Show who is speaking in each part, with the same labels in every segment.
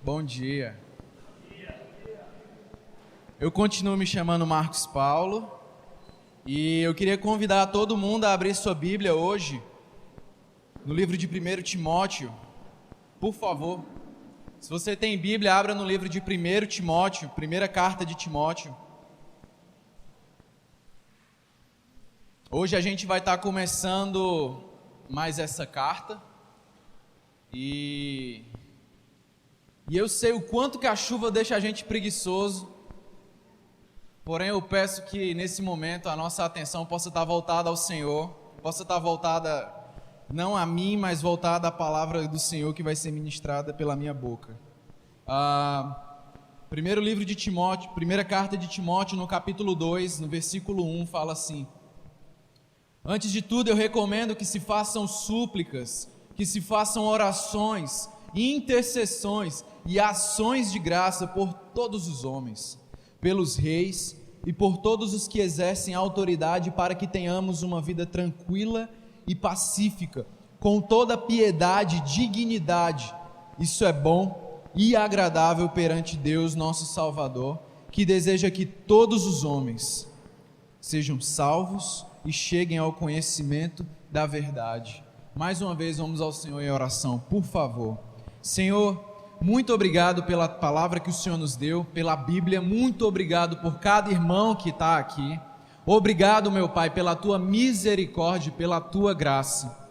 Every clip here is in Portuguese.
Speaker 1: Bom dia. Eu continuo me chamando Marcos Paulo e eu queria convidar todo mundo a abrir sua Bíblia hoje no livro de 1 Timóteo. Por favor, se você tem Bíblia, abra no livro de 1 Timóteo, primeira carta de Timóteo. Hoje a gente vai estar começando mais essa carta e eu sei o quanto que a chuva deixa a gente preguiçoso, porém eu peço que nesse momento a nossa atenção possa estar voltada ao Senhor, possa estar voltada não a mim, mas voltada à palavra do Senhor que vai ser ministrada pela minha boca. Primeiro livro de Timóteo, primeira carta de Timóteo, no capítulo 2, no versículo 1, fala assim: antes de tudo eu recomendo que se façam súplicas, que se façam orações, intercessões e ações de graça por todos os homens, pelos reis e por todos os que exercem autoridade, para que tenhamos uma vida tranquila e pacífica, com toda piedade e dignidade. Isso é bom e agradável perante Deus, nosso Salvador, que deseja que todos os homens sejam salvos e cheguem ao conhecimento da verdade. Mais uma vez vamos ao Senhor em oração, por favor. Senhor, muito obrigado pela palavra que o Senhor nos deu, pela Bíblia, muito obrigado por cada irmão que está aqui. Obrigado, meu Pai, pela Tua misericórdia, pela Tua graça.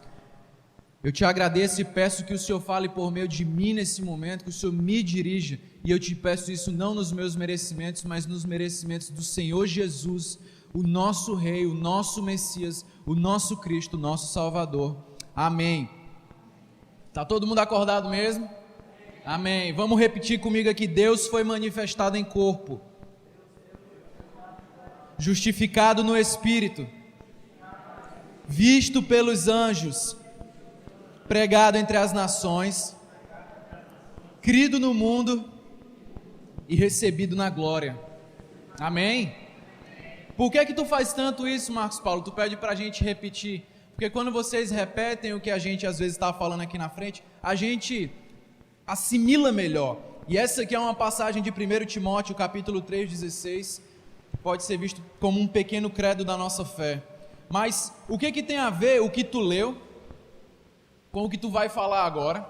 Speaker 1: Eu Te agradeço e peço que o Senhor fale por meio de mim nesse momento, que o Senhor me dirija, e eu Te peço isso não nos meus merecimentos, mas nos merecimentos do Senhor Jesus, o nosso Rei, o nosso Messias, o nosso Cristo, o nosso Salvador. Amém. Está todo mundo acordado mesmo? Amém. Vamos repetir comigo aqui: Deus foi manifestado em corpo, justificado no Espírito, visto pelos anjos, pregado entre as nações, crido no mundo e recebido na glória. Amém? Por que tu faz tanto isso, Marcos Paulo? Tu pede para a gente repetir. Porque quando vocês repetem o que a gente às vezes está falando aqui na frente, a gente assimila melhor. E essa aqui é uma passagem de 1 Timóteo, capítulo 3:16, pode ser visto como um pequeno credo da nossa fé. Mas o que tem a ver o que tu leu com o que tu vai falar agora,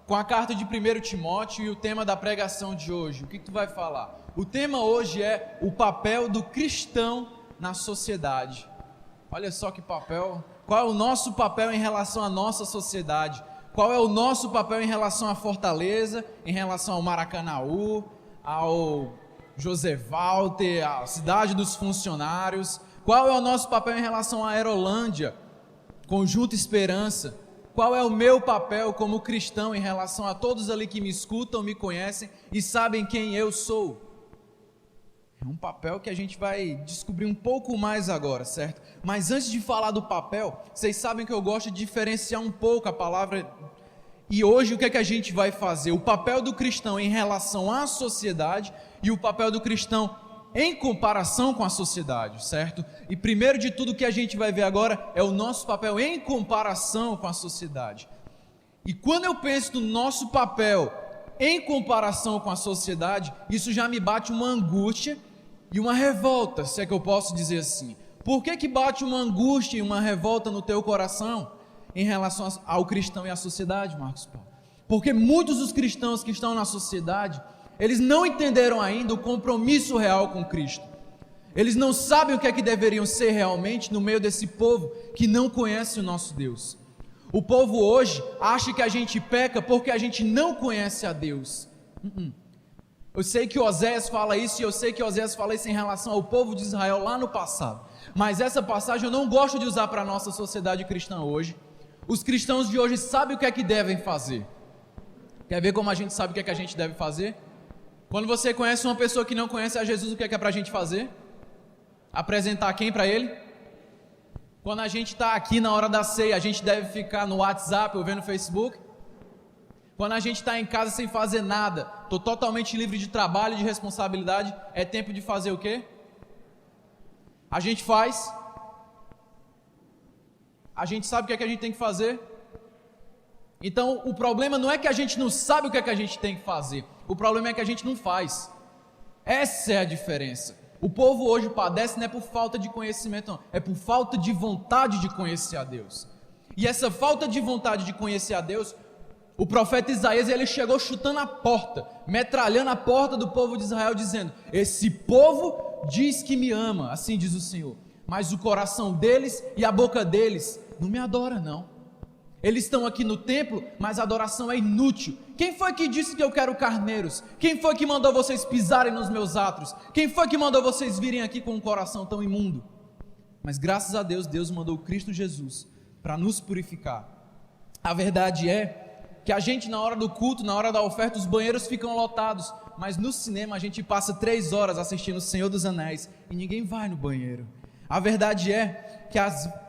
Speaker 1: com a carta de 1 Timóteo e o tema da pregação de hoje? O que tu vai falar? O tema hoje é o papel do cristão na sociedade. Olha só que papel. Qual é o nosso papel em relação à nossa sociedade? Qual é o nosso papel em relação à Fortaleza, em relação ao Maracanaú, ao José Walter, à cidade dos funcionários? Qual é o nosso papel em relação à Aerolândia, Conjunto Esperança? Qual é o meu papel como cristão em relação a todos ali que me escutam, me conhecem e sabem quem eu sou? É um papel que a gente vai descobrir um pouco mais agora, certo? Mas antes de falar do papel, vocês sabem que eu gosto de diferenciar um pouco a palavra. E hoje o que é que a gente vai fazer? O papel do cristão em relação à sociedade e o papel do cristão em comparação com a sociedade, certo? E primeiro de tudo o que a gente vai ver agora é o nosso papel em comparação com a sociedade. E quando eu penso no nosso papel em comparação com a sociedade, isso já me bate uma angústia e uma revolta, se é que eu posso dizer assim. Por que bate uma angústia e uma revolta no teu coração em relação ao cristão e à sociedade, Marcos Paulo? Porque muitos dos cristãos que estão na sociedade, eles não entenderam ainda o compromisso real com Cristo. Eles não sabem o que é que deveriam ser realmente no meio desse povo que não conhece o nosso Deus. O povo hoje acha que a gente peca porque a gente não conhece a Deus. Eu sei que Oséias fala isso, e eu sei que Oséias fala isso em relação ao povo de Israel lá no passado. Mas essa passagem eu não gosto de usar para a nossa sociedade cristã hoje. Os cristãos de hoje sabem o que é que devem fazer. Quer ver como a gente sabe o que é que a gente deve fazer? Quando você conhece uma pessoa que não conhece a Jesus, o que é para a gente fazer? Apresentar quem para ele? Quando a gente está aqui na hora da ceia, a gente deve ficar no WhatsApp ou ver no Facebook? Quando a gente está em casa sem fazer nada, estou totalmente livre de trabalho e de responsabilidade, é tempo de fazer o quê? A gente faz. A gente sabe o que é que a gente tem que fazer? Então o problema não é que a gente não sabe o que é que a gente tem que fazer, o problema é que a gente não faz. Essa é a diferença. O povo hoje padece não é por falta de conhecimento, não, é por falta de vontade de conhecer a Deus. E essa falta de vontade de conhecer a Deus, o profeta Isaías, ele chegou chutando a porta, metralhando a porta do povo de Israel, dizendo: esse povo diz que me ama, assim diz o Senhor, mas o coração deles e a boca deles não me adora não. Eles estão aqui no templo, mas a adoração é inútil. Quem foi que disse que eu quero carneiros? Quem foi que mandou vocês pisarem nos meus átrios? Quem foi que mandou vocês virem aqui com um coração tão imundo? Mas graças a Deus, Deus mandou Cristo Jesus para nos purificar. A verdade é que a gente, na hora do culto, na hora da oferta, os banheiros ficam lotados, mas no cinema a gente passa 3 horas assistindo O Senhor dos Anéis e ninguém vai no banheiro. A verdade é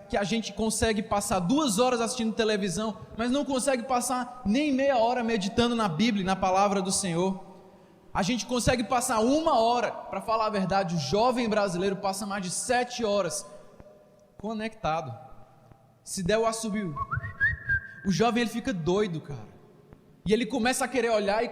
Speaker 1: que a gente consegue passar 2 horas assistindo televisão, mas não consegue passar nem meia hora meditando na Bíblia, na palavra do Senhor. A gente consegue passar 1 hora, para falar a verdade, o jovem brasileiro passa mais de 7 horas conectado. Se der o assobio, o jovem ele fica doido, cara, e ele começa a querer olhar e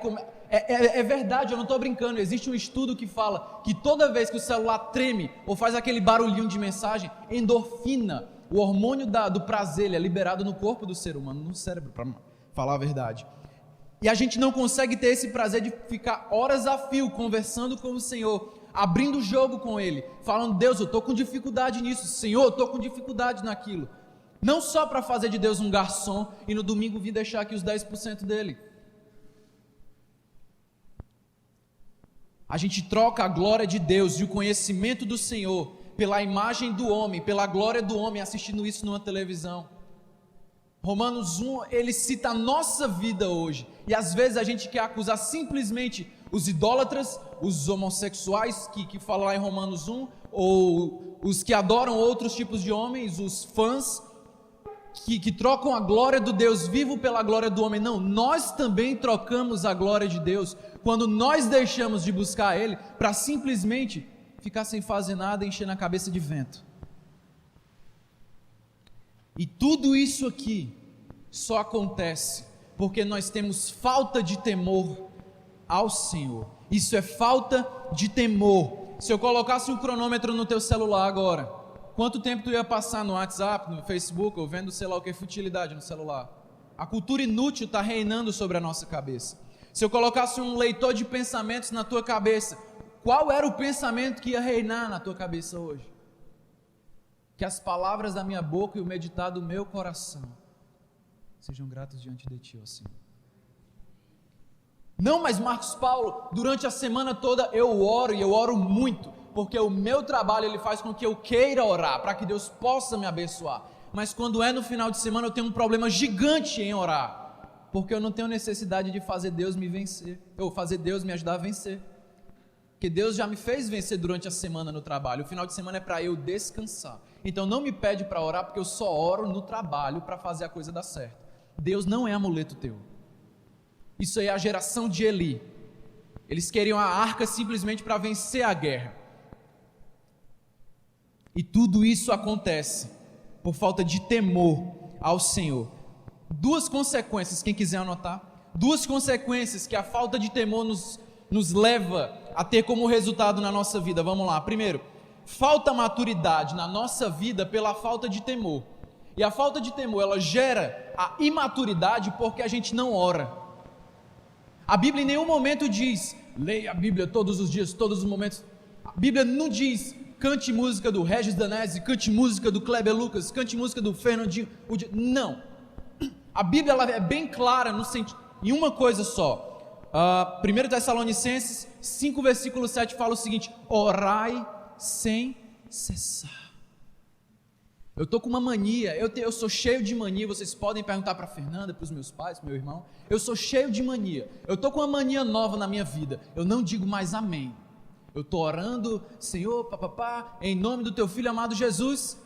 Speaker 1: é verdade, eu não estou brincando. Existe um estudo que fala que toda vez que o celular treme ou faz aquele barulhinho de mensagem, endorfina, o hormônio do prazer, ele é liberado no corpo do ser humano, no cérebro, para falar a verdade. E a gente não consegue ter esse prazer de ficar horas a fio conversando com o Senhor, abrindo o jogo com Ele, falando: Deus, eu estou com dificuldade nisso, Senhor, eu estou com dificuldade naquilo. Não só para fazer de Deus um garçom e no domingo vir deixar aqui os 10% dele. A gente troca a glória de Deus e o conhecimento do Senhor pela imagem do homem, pela glória do homem, assistindo isso numa televisão. Romanos 1, ele cita a nossa vida hoje, e às vezes a gente quer acusar simplesmente os idólatras, os homossexuais, que falam lá em Romanos 1, ou os que adoram outros tipos de homens, os fãs, que trocam a glória do Deus vivo pela glória do homem. Não, nós também trocamos a glória de Deus, quando nós deixamos de buscar Ele, para simplesmente ficar sem fazer nada e encher na cabeça de vento. E tudo isso aqui só acontece porque nós temos falta de temor ao Senhor. Isso é falta de temor. Se eu colocasse um cronômetro no teu celular agora, quanto tempo tu ia passar no WhatsApp, no Facebook, ou vendo sei lá o que, futilidade no celular? A cultura inútil está reinando sobre a nossa cabeça. Se eu colocasse um leitor de pensamentos na tua cabeça, qual era o pensamento que ia reinar na tua cabeça hoje? Que as palavras da minha boca e o meditar do meu coração sejam gratos diante de ti, ó Senhor. Não, mas Marcos Paulo, durante a semana toda eu oro, e eu oro muito, porque o meu trabalho ele faz com que eu queira orar, para que Deus possa me abençoar. Mas quando é no final de semana eu tenho um problema gigante em orar, porque eu não tenho necessidade de fazer Deus me vencer, ou fazer Deus me ajudar a vencer. Porque Deus já me fez vencer durante a semana no trabalho. O final de semana é para eu descansar. Então não me pede para orar, porque eu só oro no trabalho para fazer a coisa dar certo. Deus não é amuleto teu. Isso aí é a geração de Eli. Eles queriam a arca simplesmente para vencer a guerra. E tudo isso acontece por falta de temor ao Senhor. 2 consequências, quem quiser anotar. 2 consequências que a falta de temor nos leva a ter como resultado na nossa vida. Vamos lá. Primeiro, falta maturidade na nossa vida pela falta de temor. E a falta de temor, ela gera a imaturidade porque a gente não ora. A Bíblia em nenhum momento diz: leia a Bíblia todos os dias, todos os momentos. A Bíblia não diz: cante música do Regis Danese, cante música do Kleber Lucas, cante música do Fernandinho. Não. A Bíblia ela é bem clara em uma coisa só. 1 Tessalonicenses 5, versículo 7 fala o seguinte: orai sem cessar. Eu estou com uma mania, eu sou cheio de mania. Vocês podem perguntar para a Fernanda, para os meus pais, para o meu irmão. Eu sou cheio de mania. Eu estou com uma mania nova na minha vida. Eu não digo mais amém. Eu estou orando: Senhor, papapá, em nome do teu filho amado Jesus.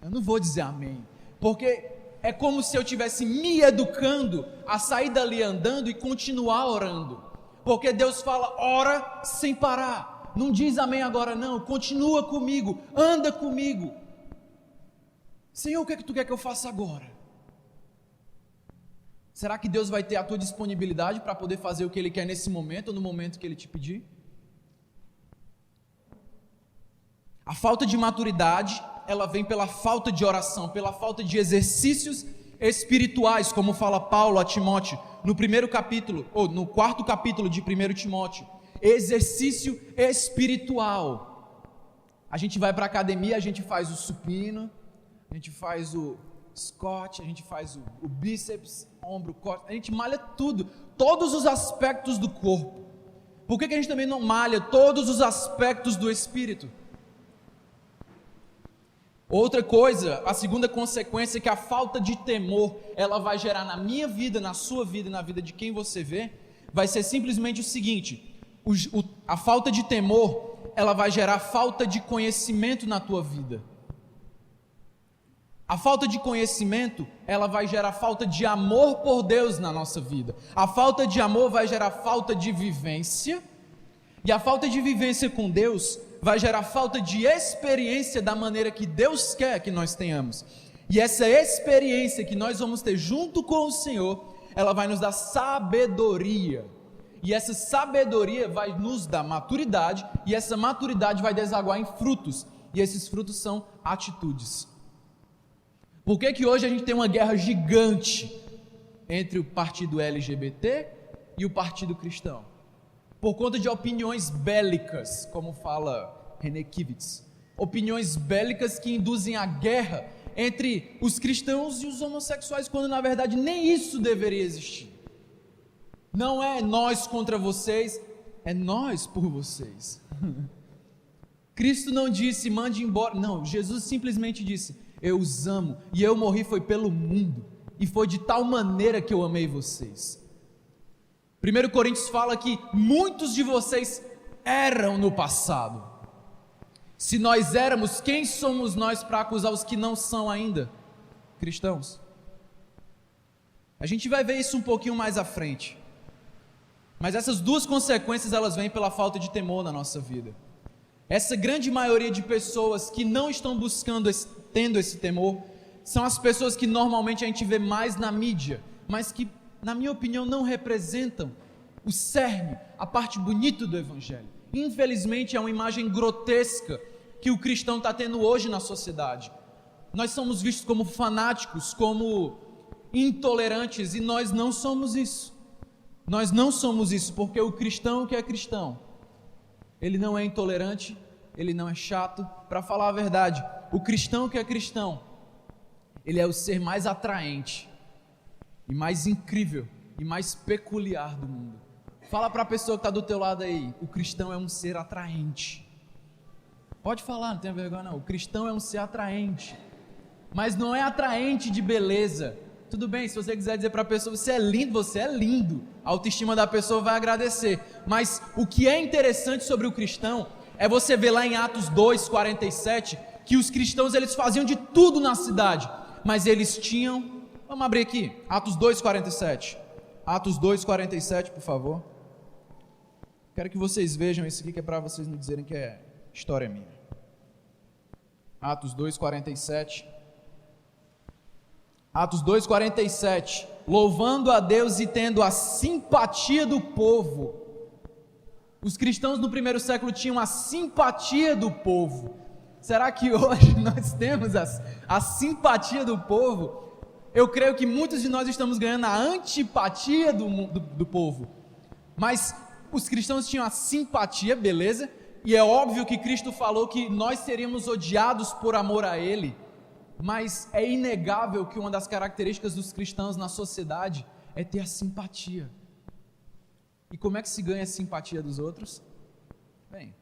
Speaker 1: Eu não vou dizer amém, porque é como se eu estivesse me educando a sair dali andando e continuar orando, porque Deus fala: ora sem parar, não diz amém agora não, continua comigo, anda comigo. Senhor, o que é que tu quer que eu faça agora? Será que Deus vai ter a tua disponibilidade para poder fazer o que Ele quer nesse momento ou no momento que Ele te pedir? A falta de maturidade, ela vem pela falta de oração, pela falta de exercícios espirituais, como fala Paulo a Timóteo, no primeiro capítulo, ou no quarto capítulo de 1 Timóteo. Exercício espiritual. A gente vai para a academia, a gente faz o supino, a gente faz o squat, a gente faz o bíceps, ombro, costas, a gente malha tudo, todos os aspectos do corpo. Por que a gente também não malha todos os aspectos do espírito? Outra coisa, a segunda consequência é que a falta de temor, ela vai gerar na minha vida, na sua vida e na vida de quem você vê, vai ser simplesmente o seguinte: a falta de temor, ela vai gerar falta de conhecimento na tua vida. A falta de conhecimento, ela vai gerar falta de amor por Deus na nossa vida. A falta de amor vai gerar falta de vivência, e a falta de vivência com Deus vai gerar falta de experiência da maneira que Deus quer que nós tenhamos. E essa experiência que nós vamos ter junto com o Senhor, ela vai nos dar sabedoria. E essa sabedoria vai nos dar maturidade, e essa maturidade vai desaguar em frutos. E esses frutos são atitudes. Por que hoje a gente tem uma guerra gigante entre o partido LGBT e o partido cristão? Por conta de opiniões bélicas, como fala René Kivitz. Opiniões bélicas que induzem a guerra entre os cristãos e os homossexuais, quando na verdade nem isso deveria existir. Não é nós contra vocês, é nós por vocês. Cristo não disse, mande embora. Não, Jesus simplesmente disse, eu os amo, e eu morri foi pelo mundo, e foi de tal maneira que eu amei vocês. 1 Coríntios fala que muitos de vocês eram no passado. Se nós éramos, quem somos nós para acusar os que não são ainda cristãos? A gente vai ver isso um pouquinho mais à frente. Mas essas duas consequências, elas vêm pela falta de temor na nossa vida. Essa grande maioria de pessoas que não estão buscando, tendo esse temor, são as pessoas que normalmente a gente vê mais na mídia, mas que, na minha opinião, não representam o cerne, a parte bonita do Evangelho. Infelizmente, é uma imagem grotesca que o cristão está tendo hoje na sociedade. Nós somos vistos como fanáticos, como intolerantes, e nós não somos isso. Nós não somos isso, porque o cristão que é cristão, ele não é intolerante, ele não é chato. Para falar a verdade, o cristão que é cristão, ele é o ser mais atraente, e mais incrível, e mais peculiar do mundo. Fala para a pessoa que está do teu lado aí, o cristão é um ser atraente. Pode falar, não tenha vergonha não, o cristão é um ser atraente, mas não é atraente de beleza. Tudo bem, se você quiser dizer para a pessoa, você é lindo, a autoestima da pessoa vai agradecer, mas o que é interessante sobre o cristão, é você ver lá em Atos 2:47, que os cristãos eles faziam de tudo na cidade, mas eles tinham, vamos abrir aqui, Atos 2:47, Atos 2:47, por favor. Quero que vocês vejam isso aqui, que é para vocês não dizerem que é história minha. Atos 2:47. Atos 2:47. Louvando a Deus e tendo a simpatia do povo. Os cristãos no primeiro século tinham a simpatia do povo. Será que hoje nós temos a simpatia do povo? Eu creio que muitos de nós estamos ganhando a antipatia do povo. Mas os cristãos tinham a simpatia, beleza? E é óbvio que Cristo falou que nós seríamos odiados por amor a Ele. Mas é inegável que uma das características dos cristãos na sociedade é ter a simpatia. E como é que se ganha a simpatia dos outros? Bem,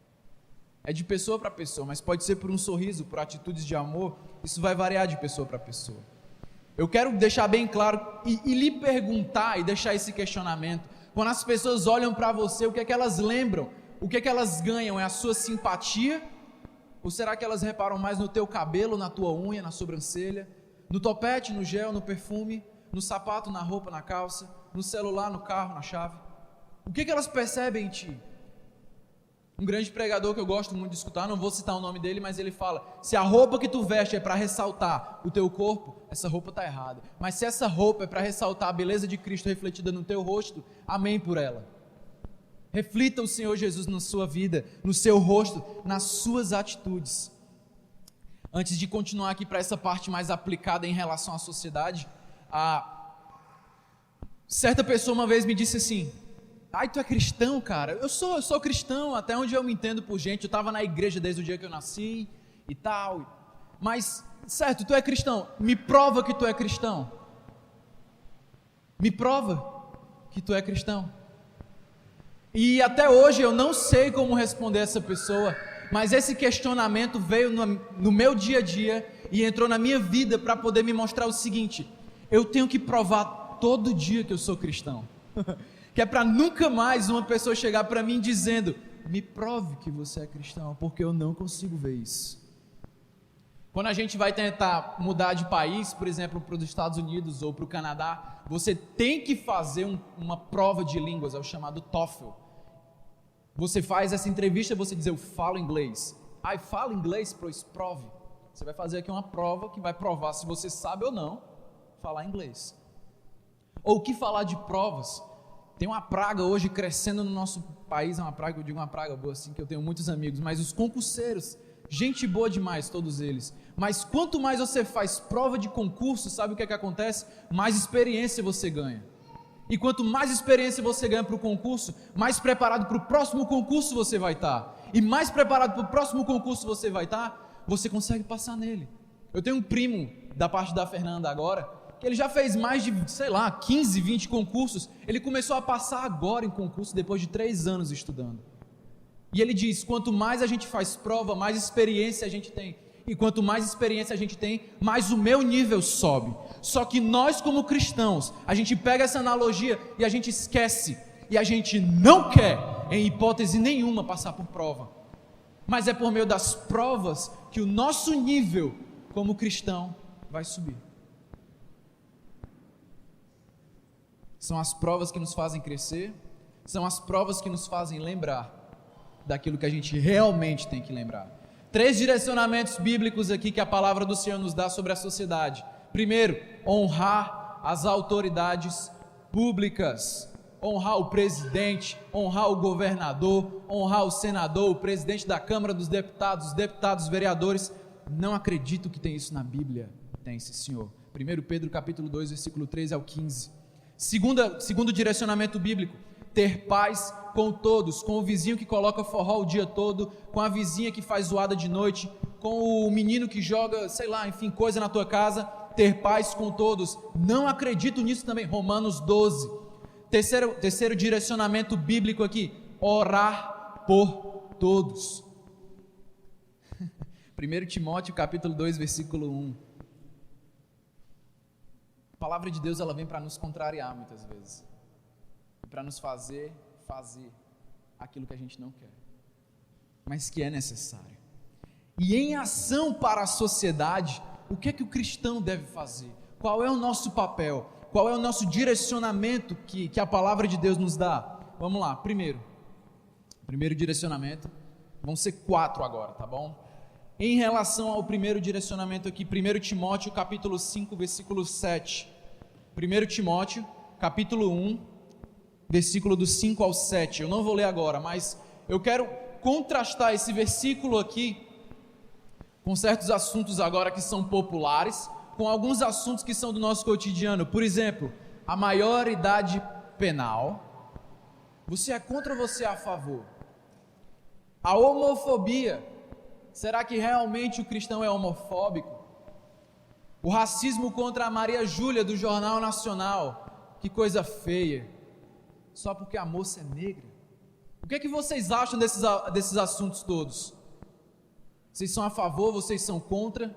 Speaker 1: é de pessoa para pessoa, mas pode ser por um sorriso, por atitudes de amor. Isso vai variar de pessoa para pessoa. Eu quero deixar bem claro e lhe perguntar e deixar esse questionamento. Quando as pessoas olham para você, o que é que elas lembram? O que é que elas ganham? É a sua simpatia? Ou será que elas reparam mais no teu cabelo, na tua unha, na sobrancelha, no topete, no gel, no perfume, no sapato, na roupa, na calça, no celular, no carro, na chave? O que é que elas percebem em ti? Um grande pregador que eu gosto muito de escutar, não vou citar o nome dele, mas ele fala: se a roupa que tu veste é para ressaltar o teu corpo, essa roupa está errada. Mas se essa roupa é para ressaltar a beleza de Cristo refletida no teu rosto, amém por ela. Reflita o Senhor Jesus na sua vida, no seu rosto, nas suas atitudes. Antes de continuar aqui para essa parte mais aplicada em relação à sociedade, certa pessoa uma vez me disse assim: ai, tu é cristão, cara? Eu sou cristão, até onde eu me entendo por gente, eu estava na igreja desde o dia que eu nasci e tal, mas, certo, tu é cristão, me prova que tu é cristão, me prova que tu é cristão. E até hoje eu não sei como responder essa pessoa, mas esse questionamento veio no meu dia a dia e entrou na minha vida para poder me mostrar o seguinte: eu tenho que provar todo dia que eu sou cristão. Que é para nunca mais uma pessoa chegar para mim dizendo: me prove que você é cristão, porque eu não consigo ver isso. Quando a gente vai tentar mudar de país, por exemplo, para os Estados Unidos ou para o Canadá, você tem que fazer uma prova de línguas, é o chamado TOEFL. Você faz essa entrevista, você diz: eu falo inglês. Ai, fala inglês, pois prove. Você vai fazer aqui uma prova que vai provar se você sabe ou não falar inglês. Ou o que falar de provas? Tem uma praga hoje crescendo no nosso país, é uma praga, eu digo uma praga boa assim, que eu tenho muitos amigos, mas os concurseiros, gente boa demais, todos eles. Mas quanto mais você faz prova de concurso, sabe o que é que acontece? Mais experiência você ganha. E quanto mais experiência você ganha para o concurso, mais preparado para o próximo concurso você vai estar. E mais preparado para o próximo concurso você vai estar, você consegue passar nele. Eu tenho um primo, da parte da Fernanda agora, que ele já fez mais de, 15, 20 concursos. Ele começou a passar agora em concurso, depois de 3 anos estudando. E ele diz: quanto mais a gente faz prova, mais experiência a gente tem. E quanto mais experiência a gente tem, mais o meu nível sobe. Só que nós, como cristãos, a gente pega essa analogia e a gente esquece. E a gente não quer, em hipótese nenhuma, passar por prova. Mas é por meio das provas que o nosso nível como cristão vai subir. São as provas que nos fazem crescer, são as provas que nos fazem lembrar daquilo que a gente realmente tem que lembrar. 3 direcionamentos bíblicos aqui que a palavra do Senhor nos dá sobre a sociedade. Primeiro, honrar as autoridades públicas. Honrar o presidente, honrar o governador, honrar o senador, o presidente da Câmara dos Deputados, os deputados, vereadores. Não acredito que tem isso na Bíblia. Tem, sim, senhor. 1 Pedro capítulo 2, versículo 13 ao 15. Segundo direcionamento bíblico: ter paz com todos, com o vizinho que coloca forró o dia todo, com a vizinha que faz zoada de noite, com o menino que joga, coisa na tua casa. Ter paz com todos. Não acredito nisso também. Romanos 12. Terceiro direcionamento bíblico aqui: orar por todos. 1 Timóteo capítulo 2, versículo 1. A palavra de Deus, ela vem para nos contrariar muitas vezes, para nos fazer aquilo que a gente não quer, mas que é necessário. E em ação para a sociedade, o que é que o cristão deve fazer? Qual é o nosso papel? Qual é o nosso direcionamento que a palavra de Deus nos dá? Vamos lá, primeiro direcionamento, vão ser 4 agora, tá bom? Em relação ao primeiro direcionamento aqui, 1 Timóteo capítulo 5, versículo 7. 1 Timóteo capítulo 1, versículo do 5 ao 7. Eu não vou ler agora, mas eu quero contrastar esse versículo aqui com certos assuntos agora que são populares, com alguns assuntos que são do nosso cotidiano. Por exemplo, a maioridade penal. Você é contra ou você é a favor? A homofobia. Será que realmente o cristão é homofóbico? O racismo contra a Maria Júlia do Jornal Nacional. Que coisa feia. Só porque a moça é negra. O que é que vocês acham desses assuntos todos? Vocês são a favor, vocês são contra?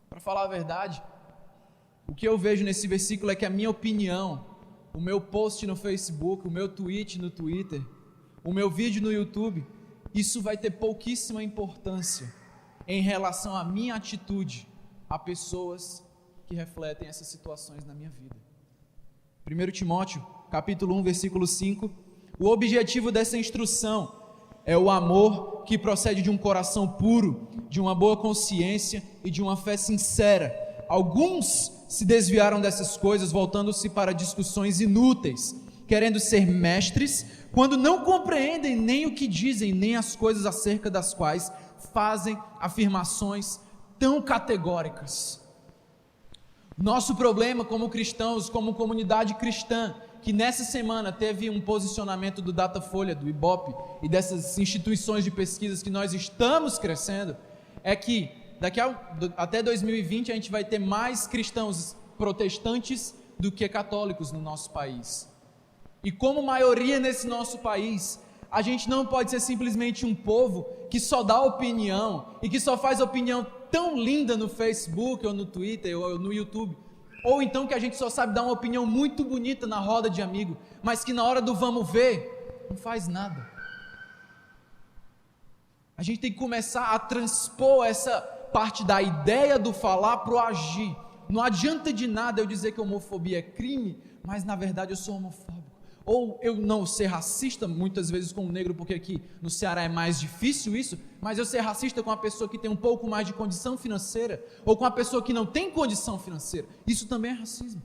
Speaker 1: Para falar a verdade, o que eu vejo nesse versículo é que a minha opinião, o meu post no Facebook, o meu tweet no Twitter, o meu vídeo no YouTube, isso vai ter pouquíssima importância em relação à minha atitude a pessoas que refletem essas situações na minha vida. 1 Timóteo, capítulo 1, versículo 5, o objetivo dessa instrução é o amor que procede de um coração puro, de uma boa consciência e de uma fé sincera. Alguns se desviaram dessas coisas, voltando-se para discussões inúteis, querendo ser mestres, quando não compreendem nem o que dizem, nem as coisas acerca das quais fazem afirmações tão categóricas. Nosso problema como cristãos, como comunidade cristã, que nessa semana teve um posicionamento do Datafolha, do Ibope e dessas instituições de pesquisas que nós estamos crescendo, é que até 2020 a gente vai ter mais cristãos protestantes do que católicos no nosso país. E como maioria nesse nosso país, a gente não pode ser simplesmente um povo que só dá opinião e que só faz opinião tão linda no Facebook ou no Twitter ou no YouTube, ou então que a gente só sabe dar uma opinião muito bonita na roda de amigo, mas que na hora do vamos ver, não faz nada. A gente tem que começar a transpor essa parte da ideia do falar para o agir. Não adianta de nada eu dizer que homofobia é crime, mas na verdade eu sou homofóbico. Ou eu não ser racista, muitas vezes com o negro, porque aqui no Ceará é mais difícil isso, mas eu ser racista com uma pessoa que tem um pouco mais de condição financeira, ou com uma pessoa que não tem condição financeira, isso também é racismo.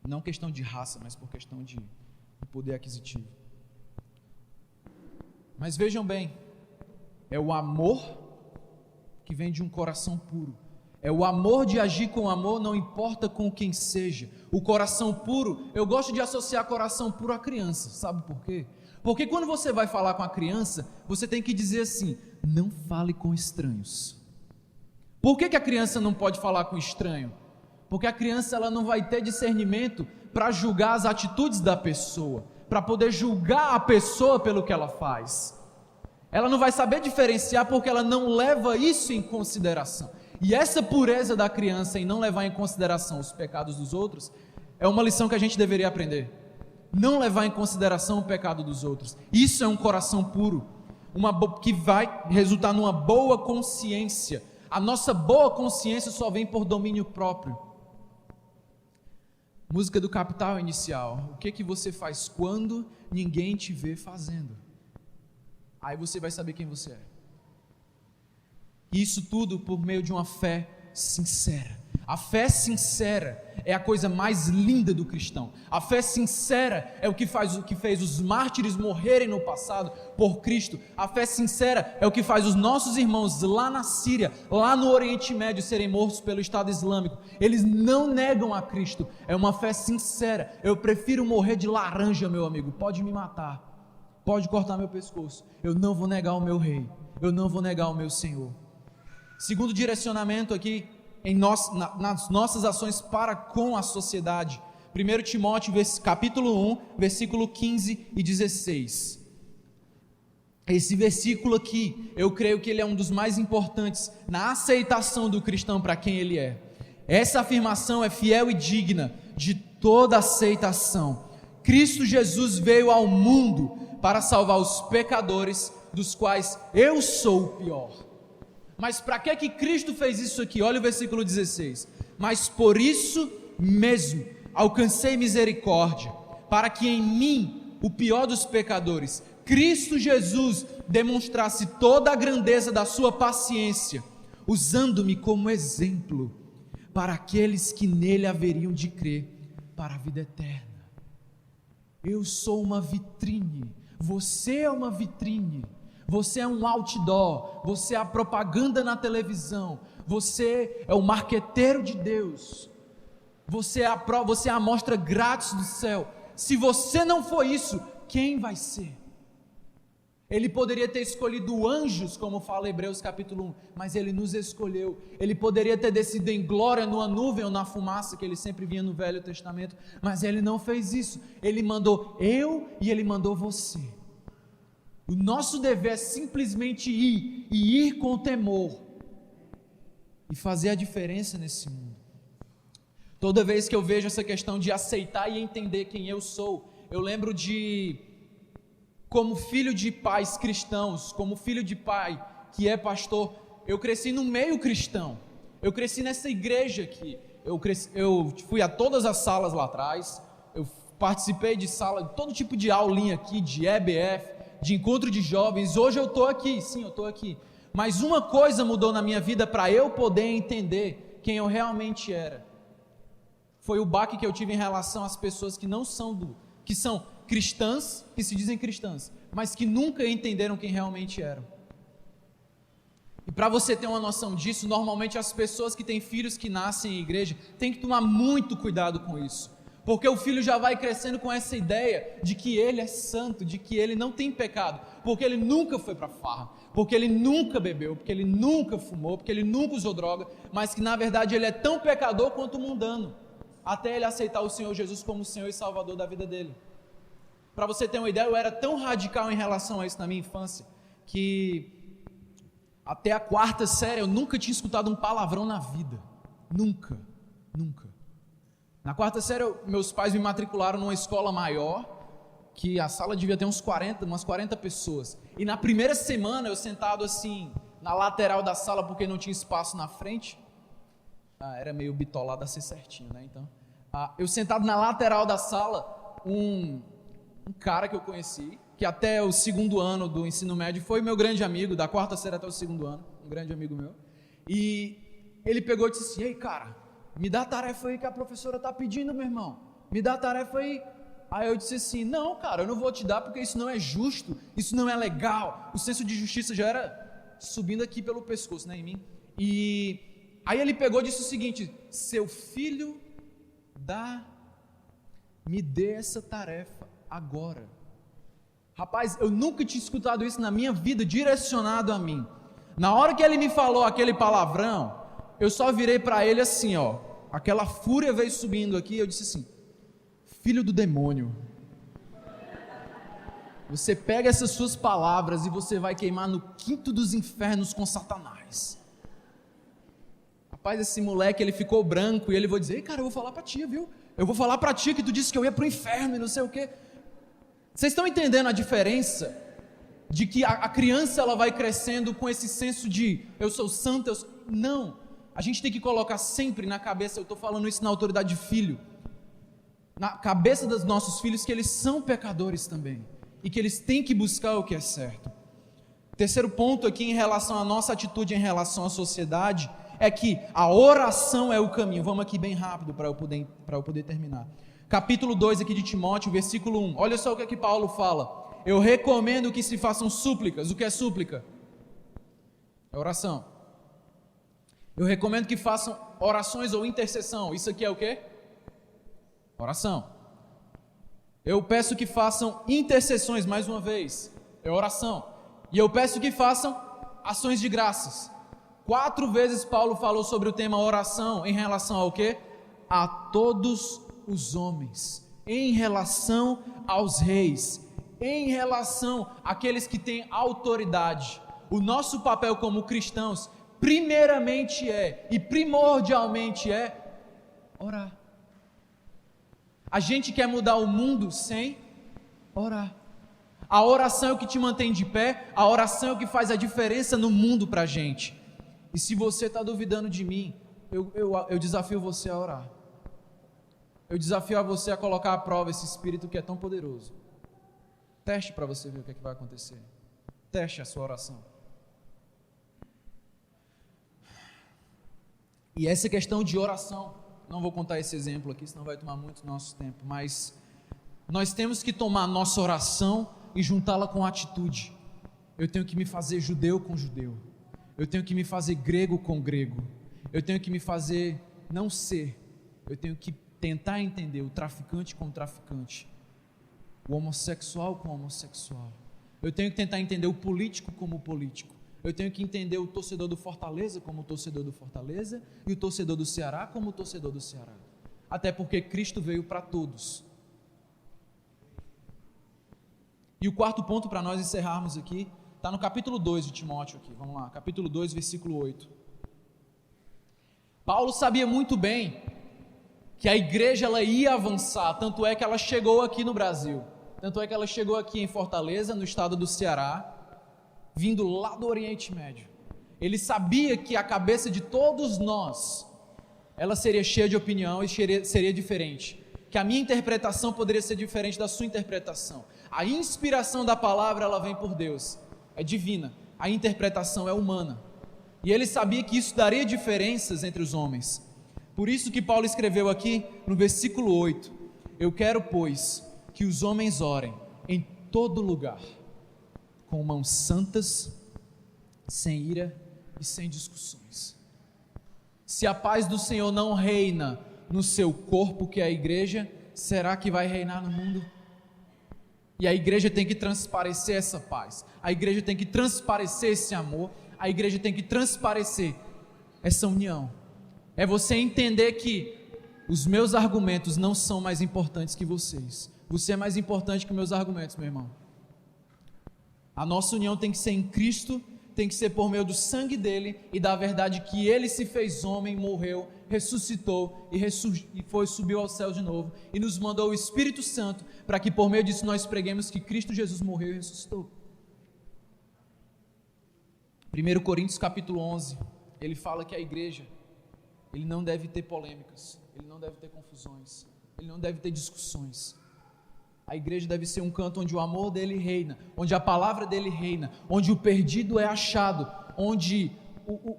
Speaker 1: Não questão de raça, mas por questão de poder aquisitivo. Mas vejam bem, é o amor que vem de um coração puro. É o amor de agir com amor, não importa com quem seja. O coração puro, eu gosto de associar coração puro à criança, sabe por quê? Porque quando você vai falar com a criança, você tem que dizer assim, não fale com estranhos. Por que a criança não pode falar com estranho? Porque a criança ela não vai ter discernimento para julgar as atitudes da pessoa, para poder julgar a pessoa pelo que ela faz. Ela não vai saber diferenciar porque ela não leva isso em consideração. E essa pureza da criança em não levar em consideração os pecados dos outros é uma lição que a gente deveria aprender. Não levar em consideração o pecado dos outros. Isso é um coração puro, que vai resultar numa boa consciência. A nossa boa consciência só vem por domínio próprio. Música do Capital Inicial. O que você faz quando ninguém te vê fazendo? Aí você vai saber quem você é. Isso tudo por meio de uma fé sincera. A fé sincera é a coisa mais linda do cristão. A fé sincera é o que fez os mártires morrerem no passado por Cristo. A fé sincera é o que faz os nossos irmãos lá na Síria, lá no Oriente Médio, serem mortos pelo Estado Islâmico. Eles não negam a Cristo. É uma fé sincera. Eu prefiro morrer de laranja, meu amigo. Pode me matar. Pode cortar meu pescoço. Eu não vou negar o meu rei. Eu não vou negar o meu Senhor. Segundo direcionamento aqui nas nossas ações para com a sociedade, 1 Timóteo capítulo 1, versículo 15 e 16. Esse versículo aqui, eu creio que ele é um dos mais importantes na aceitação do cristão para quem ele é. Essa afirmação é fiel e digna de toda aceitação. Cristo Jesus veio ao mundo para salvar os pecadores, dos quais eu sou o pior. Mas para que Cristo fez isso aqui? Olha o versículo 16. Mas por isso mesmo alcancei misericórdia, para que em mim, o pior dos pecadores, Cristo Jesus demonstrasse toda a grandeza da sua paciência, usando-me como exemplo para aqueles que nele haveriam de crer para a vida eterna. Eu sou uma vitrine, você é uma vitrine. Você é um outdoor, você é a propaganda na televisão, você é o marqueteiro de Deus, você é a amostra grátis do céu. Se você não for isso, quem vai ser? Ele poderia ter escolhido anjos, como fala Hebreus capítulo 1, mas ele nos escolheu. Ele poderia ter descido em glória numa nuvem ou na fumaça, que ele sempre vinha no Velho Testamento, mas ele não fez isso. Ele mandou eu e ele mandou você. O nosso dever é simplesmente ir com temor e fazer a diferença nesse mundo. Toda vez que eu vejo essa questão de aceitar e entender quem eu sou, eu lembro como filho de pais cristãos, como filho de pai que é pastor, eu cresci no meio cristão, eu cresci nessa igreja aqui, eu fui a todas as salas lá atrás, eu participei de sala, todo tipo de aulinha aqui, de EBF, de encontro de jovens. Hoje eu estou aqui, sim, eu estou aqui. Mas uma coisa mudou na minha vida para eu poder entender quem eu realmente era. Foi o baque que eu tive em relação às pessoas que não são que são cristãs, que se dizem cristãs, mas que nunca entenderam quem realmente eram. E para você ter uma noção disso, normalmente as pessoas que têm filhos que nascem em igreja têm que tomar muito cuidado com isso. Porque o filho já vai crescendo com essa ideia de que ele é santo, de que ele não tem pecado, porque ele nunca foi para farra, porque ele nunca bebeu, porque ele nunca fumou, porque ele nunca usou droga, mas que na verdade ele é tão pecador quanto mundano, até ele aceitar o Senhor Jesus como Senhor e Salvador da vida dele. Para você ter uma ideia, eu era tão radical em relação a isso na minha infância, que até a 4ª série eu nunca tinha escutado um palavrão na vida, nunca. Na 4ª série, meus pais me matricularam numa escola maior, que a sala devia ter umas 40 pessoas. E na primeira semana, eu sentado assim, na lateral da sala, porque não tinha espaço na frente. Era meio bitolado a ser certinho, né? Então, eu sentado na lateral da sala, um cara que eu conheci, que até o 2º ano do ensino médio foi meu grande amigo, da 4ª série até o 2º ano, um grande amigo meu. E ele pegou e disse assim: ei, cara, me dá a tarefa aí que a professora está pedindo, meu irmão. Me dá a tarefa aí. Aí eu disse assim: não, cara, eu não vou te dar porque isso não é justo, isso não é legal. O senso de justiça já era subindo aqui pelo pescoço, né, em mim. E aí ele pegou e disse o seguinte: seu filho me dê essa tarefa agora. Rapaz, eu nunca tinha escutado isso na minha vida, direcionado a mim. Na hora que ele me falou aquele palavrão, eu só virei para ele assim, ó, aquela fúria veio subindo aqui, eu disse assim: filho do demônio, você pega essas suas palavras e você vai queimar no quinto dos infernos com Satanás. Rapaz, esse moleque, ele ficou branco e ele vai dizer: ei, cara, eu vou falar para tia, viu? Eu vou falar para tia que tu disse que eu ia pro inferno e não sei o quê. Vocês estão entendendo a diferença? De que a criança, ela vai crescendo com esse senso de eu sou santo, não. A gente tem que colocar sempre na cabeça, eu estou falando isso na autoridade de filho, na cabeça dos nossos filhos, que eles são pecadores também, e que eles têm que buscar o que é certo. Terceiro ponto aqui em relação à nossa atitude em relação à sociedade, é que a oração é o caminho. Vamos aqui bem rápido para eu poder terminar. Capítulo 2 aqui de Timóteo, versículo 1, olha só o que é que Paulo fala: eu recomendo que se façam súplicas. O que é súplica? É oração. Eu recomendo que façam orações ou intercessão. Isso aqui é o quê? Oração. Eu peço que façam intercessões, mais uma vez, é oração. E eu peço que façam ações de graças. 4 vezes Paulo falou sobre o tema oração em relação ao quê? A todos os homens, em relação aos reis, em relação àqueles que têm autoridade. O nosso papel como cristãos, primeiramente e primordialmente orar. A gente quer mudar o mundo sem orar. A oração é o que te mantém de pé, a oração é o que faz a diferença no mundo para a gente. E se você está duvidando de mim, eu desafio você a orar. Eu desafio a você a colocar à prova esse Espírito que é tão poderoso. Teste para você ver o que é que vai acontecer. Teste a sua oração. E essa questão de oração, não vou contar esse exemplo aqui, senão vai tomar muito nosso tempo, mas nós temos que tomar nossa oração e juntá-la com atitude. Eu tenho que me fazer judeu com judeu. Eu tenho que me fazer grego com grego. Eu tenho que me fazer não ser. Eu tenho que tentar entender o traficante com o traficante, o homossexual com o homossexual. Eu tenho que tentar entender o político como o político. Eu tenho que entender o torcedor do Fortaleza como o torcedor do Fortaleza e o torcedor do Ceará como o torcedor do Ceará. Até porque Cristo veio para todos. E o quarto ponto para nós encerrarmos aqui, está no capítulo 2 de Timóteo aqui. Vamos lá, capítulo 2, versículo 8. Paulo sabia muito bem que a igreja ela ia avançar, tanto é que ela chegou aqui no Brasil, tanto é que ela chegou aqui em Fortaleza, no estado do Ceará, vindo lá do Oriente Médio. Ele sabia que a cabeça de todos nós, ela seria cheia de opinião e seria diferente, que a minha interpretação poderia ser diferente da sua interpretação. A inspiração da palavra, ela vem por Deus, é divina. A interpretação é humana. E ele sabia que isso daria diferenças entre os homens. Por isso que Paulo escreveu aqui no versículo 8: eu quero, pois, que os homens orem em todo lugar, com mãos santas, sem ira e sem discussões. Se a paz do Senhor não reina no seu corpo, que é a igreja, será que vai reinar no mundo? E a igreja tem que transparecer essa paz, a igreja tem que transparecer esse amor, a igreja tem que transparecer essa união. É você entender que os meus argumentos não são mais importantes que vocês. Você é mais importante que meus argumentos, meu irmão. A nossa união tem que ser em Cristo, tem que ser por meio do sangue dele e da verdade que ele se fez homem, morreu, ressuscitou e subiu ao céu de novo e nos mandou o Espírito Santo para que por meio disso nós preguemos que Cristo Jesus morreu e ressuscitou. 1 Coríntios capítulo 11, ele fala que a igreja, ele não deve ter polêmicas, ele não deve ter confusões, ele não deve ter discussões. A igreja deve ser um canto onde o amor dele reina, onde a palavra dele reina, onde o perdido é achado, onde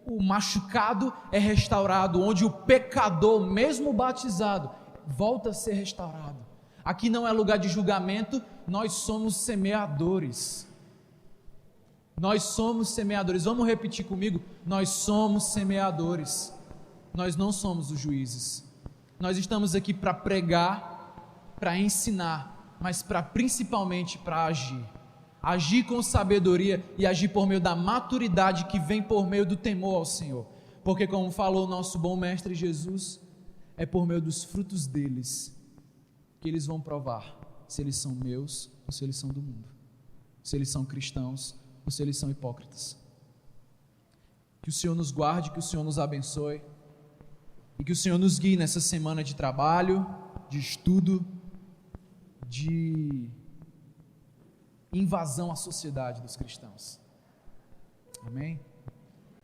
Speaker 1: o machucado é restaurado, onde o pecador, mesmo batizado, volta a ser restaurado. Aqui não é lugar de julgamento, nós somos semeadores. Nós somos semeadores. Vamos repetir comigo? Nós somos semeadores. Nós não somos os juízes. Nós estamos aqui para pregar, para ensinar, mas principalmente para agir. Agir com sabedoria e agir por meio da maturidade que vem por meio do temor ao Senhor. Porque como falou o nosso bom mestre Jesus, é por meio dos frutos deles que eles vão provar se eles são meus ou se eles são do mundo, se eles são cristãos ou se eles são hipócritas. Que o Senhor nos guarde, que o Senhor nos abençoe e que o Senhor nos guie nessa semana de trabalho, de estudo, de invasão à sociedade dos cristãos. Amém?